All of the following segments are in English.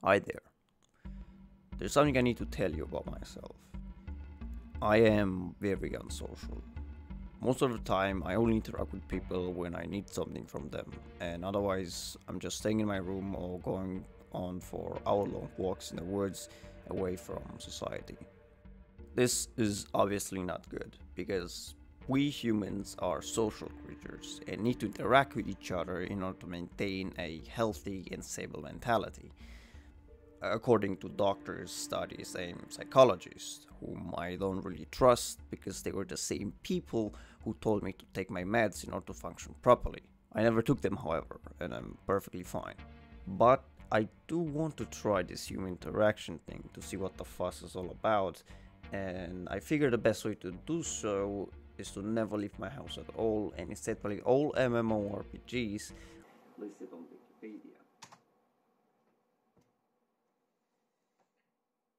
Hi there. There's something I need to tell you about myself. I am very unsocial. Most of the time, I only interact with people when I need something from them, and otherwise, I'm just staying in my room or going on for hour-long walks in the woods away from society. This is obviously not good, because we humans are social creatures and need to interact with each other in order to maintain a healthy and stable mentality. According to doctors, studies, and psychologists, whom I don't really trust because they were the same people who told me to take my meds in order to function properly. I never took them, however, and I'm perfectly fine. But I do want to try this human interaction thing to see what the fuss is all about, and I figure the best way to do so is to never leave my house at all and instead play all MMORPGs listed on Wikipedia.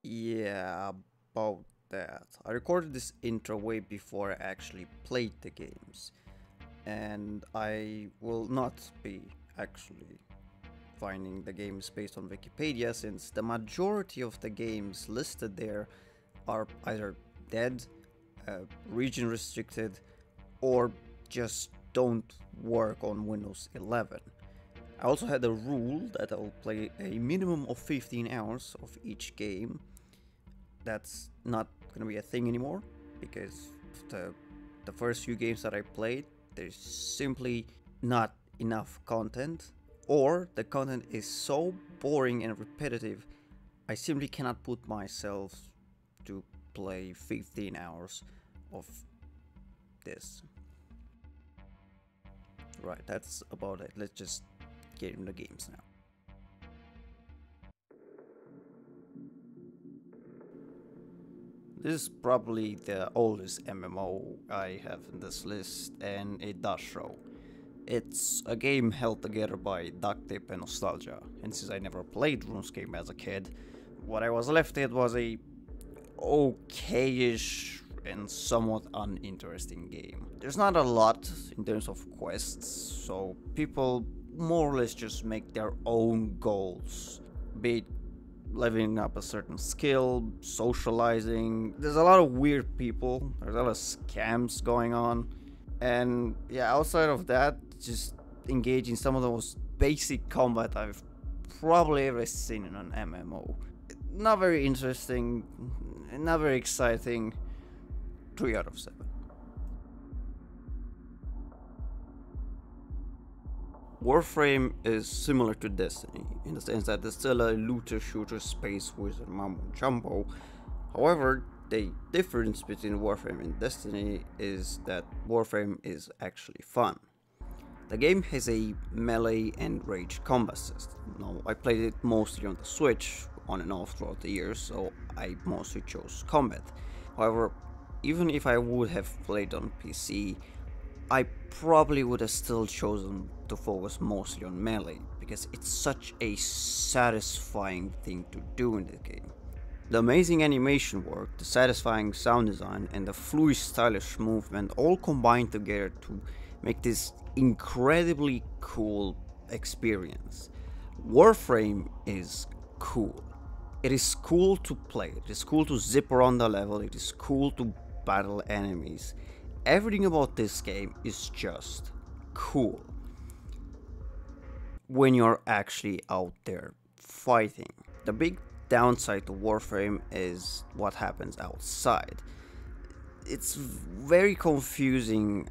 Yeah, about that. I recorded this intro way before I actually played the games, and I will not be actually finding the games based on Wikipedia, since the majority of the games listed there are either dead, region restricted, or just don't work on Windows 11. I also had a rule that I'll play a minimum of 15 hours of each game. That's not gonna be a thing anymore, because the first few games that I played, there's simply not enough content, or the content is so boring and repetitive, I simply cannot put myself to play 15 hours of this. Right, that's about it. Let's just get into the games now. This is probably the oldest MMO I have in this list, and it does show. It's a game held together by duct tape and nostalgia, and since I never played Runescape as a kid, what I was left with was a okayish and somewhat uninteresting game. There's not a lot in terms of quests, so people more or less just make their own goals, be it leveling up a certain skill, socializing. There's a lot of weird people, there's a lot of scams going on, and yeah, outside of that, just engage in some of the most basic combat I've probably ever seen in an MMO. Not very interesting, not very exciting. 3 out of 7. Warframe is similar to Destiny, in the sense that it's still a looter-shooter space wizard mambo jumbo. However, the difference between Warframe and Destiny is that Warframe is actually fun. The game has a melee and ranged combat system. Now, I played it mostly on the Switch, on and off throughout the years, so I mostly chose combat. However, even if I would have played on PC, I probably would have still chosen to focus mostly on melee, because it's such a satisfying thing to do in the game. The amazing animation work, the satisfying sound design, and the fluid stylish movement all combine together to make this incredibly cool experience. Warframe is cool. It is cool to play, it is cool to zip around the level, it is cool to battle enemies. Everything about this game is just cool when you're actually out there fighting. The big downside to Warframe is what happens outside. It's very confusing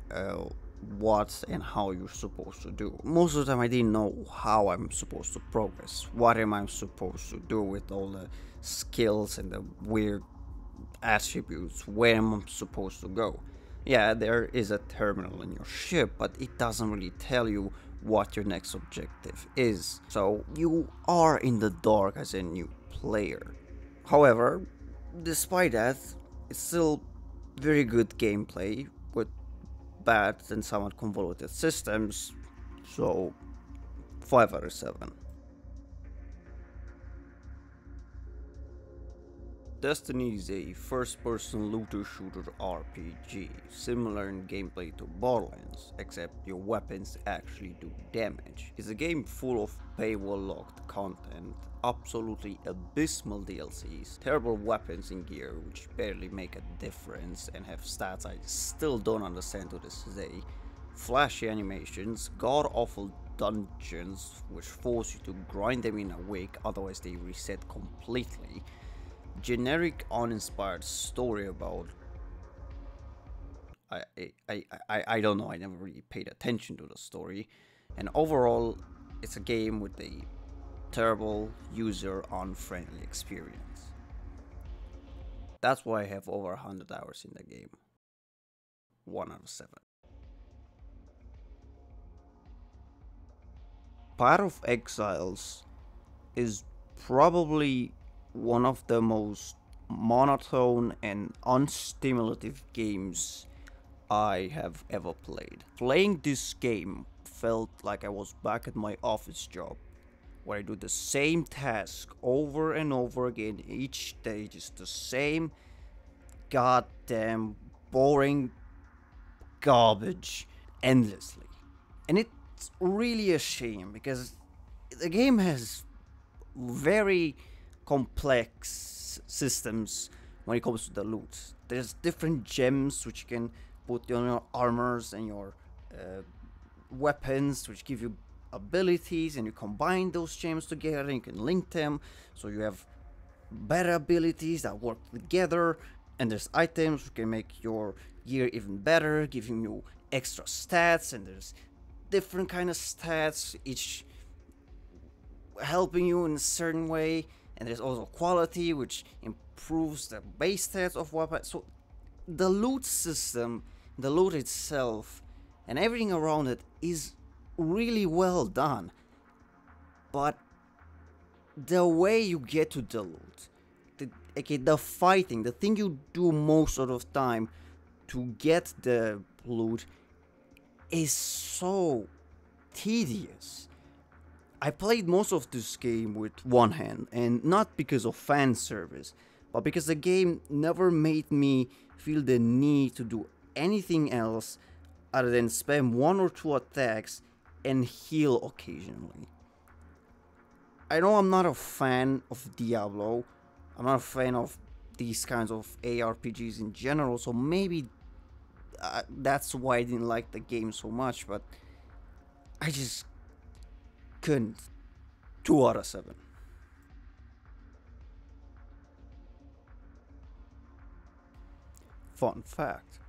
what and how you're supposed to do. Most of the time I didn't know how I'm supposed to progress. What am I supposed to do with all the skills and the weird attributes? Where am I supposed to go? Yeah, there is a terminal in your ship, but it doesn't really tell you what your next objective is. So you are in the dark as a new player. However, despite that, it's still very good gameplay with bad and somewhat convoluted systems, so 5 out of 7. Destiny is a first-person looter-shooter RPG, similar in gameplay to Borderlands, except your weapons actually do damage. It's a game full of paywall-locked content, absolutely abysmal DLCs, terrible weapons and gear which barely make a difference and have stats I still don't understand to this day, flashy animations, god-awful dungeons which force you to grind them in a week, otherwise they reset completely, generic uninspired story about I don't know, I never really paid attention to the story, and overall it's a game with a terrible user unfriendly experience. That's why I have over 100 hours in the game. 1 out of 7. Path of Exiles is probably one of the most monotone and unstimulative games I have ever played. Playing this game felt like I was back at my office job, where I do the same task over and over again. Each stage is the same goddamn boring garbage endlessly. And it's really a shame because the game has very complex systems when it comes to the loot. There's different gems which you can put on your armors and your weapons, which give you abilities, and you combine those gems together and you can link them so you have better abilities that work together. And there's items which can make your gear even better, giving you extra stats, and there's different kind of stats, each helping you in a certain way. And there's also quality, which improves the base stats of weapons. So the loot system, the loot itself, and everything around it is really well done. But the way you get to the loot, the fighting, the thing you do most of the time to get the loot, is so tedious. I played most of this game with one hand, and not because of fan service, but because the game never made me feel the need to do anything else other than spam 1 or 2 attacks and heal occasionally. I know I'm not a fan of Diablo, I'm not a fan of these kinds of ARPGs in general, so maybe that's why I didn't like the game so much, but I just couldn't. 2 out of 7. Fun fact,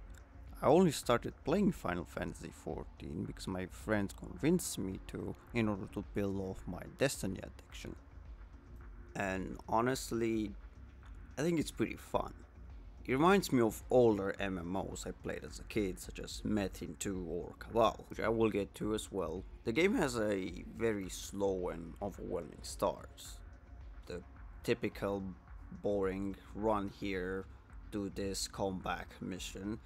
I only started playing Final Fantasy XIV because my friends convinced me to in order to build off my Destiny addiction. And honestly, I think it's pretty fun. It reminds me of older MMOs I played as a kid, such as Metin 2 or Cabal, which I will get to as well. The game has a very slow and overwhelming start. The typical boring run here, do this, come back mission,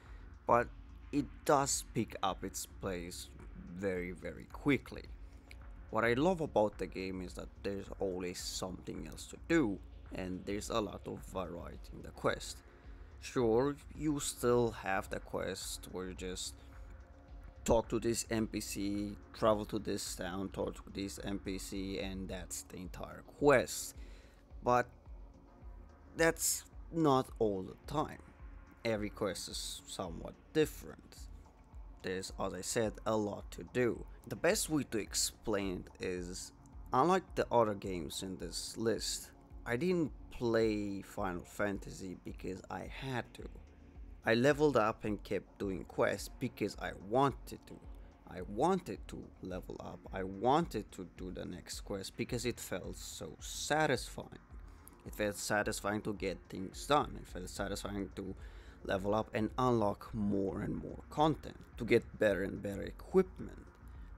but it does pick up its pace very quickly. What I love about the game is that there's always something else to do, and there's a lot of variety in the quest. Sure, you still have the quest where you just talk to this NPC, travel to this town, talk to this NPC, and that's the entire quest. But that's not all the time. Every quest is somewhat different. There's, as I said, a lot to do. The best way to explain it is, unlike the other games in this list, I didn't play Final Fantasy because I had to. I leveled up and kept doing quests because I wanted to. I wanted to level up. I wanted to do the next quest because it felt so satisfying. It felt satisfying to get things done. It felt satisfying to level up and unlock more and more content, to get better and better equipment.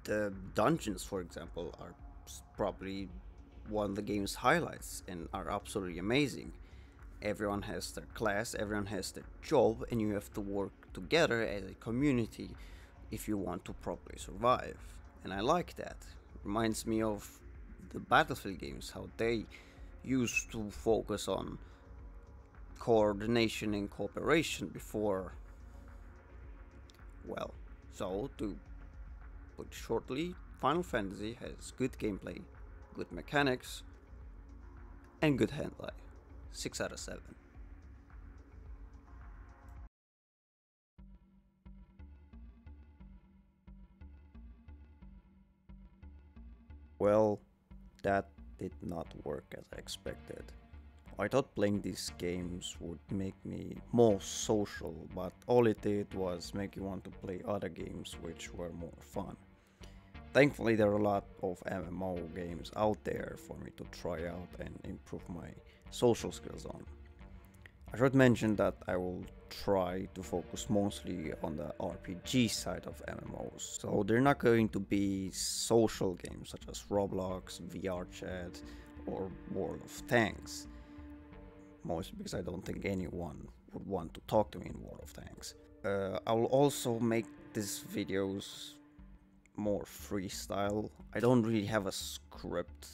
The dungeons, for example, are probably one of the game's highlights and are absolutely amazing. Everyone has their class, everyone has their job, and you have to work together as a community if you want to properly survive. And I like that. Reminds me of the Battlefield games, how they used to focus on coordination and cooperation before. Well, so to put shortly, Final Fantasy has good gameplay, good mechanics, and good handling. 6 out of 7. Well, that did not work as I expected. I thought playing these games would make me more social, but all it did was make you want to play other games which were more fun. Thankfully, there are a lot of MMO games out there for me to try out and improve my social skills on. I should mention that I will try to focus mostly on the RPG side of MMOs, so they're not going to be social games such as Roblox, VR Chat, or World of Tanks. Mostly because I don't think anyone would want to talk to me in World of Tanks. I will also make these videos more freestyle. I don't really have a script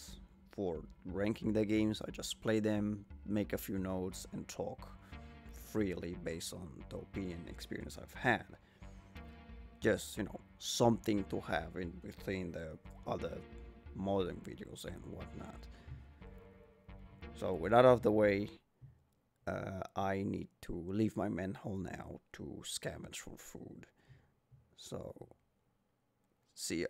for ranking the games. I just play them, make a few notes, and talk freely based on the opinion and experience I've had. Just, something to have in between the other modern videos and whatnot. So with that out of the way, I need to leave my manhole now to scavenge for food. So, see ya.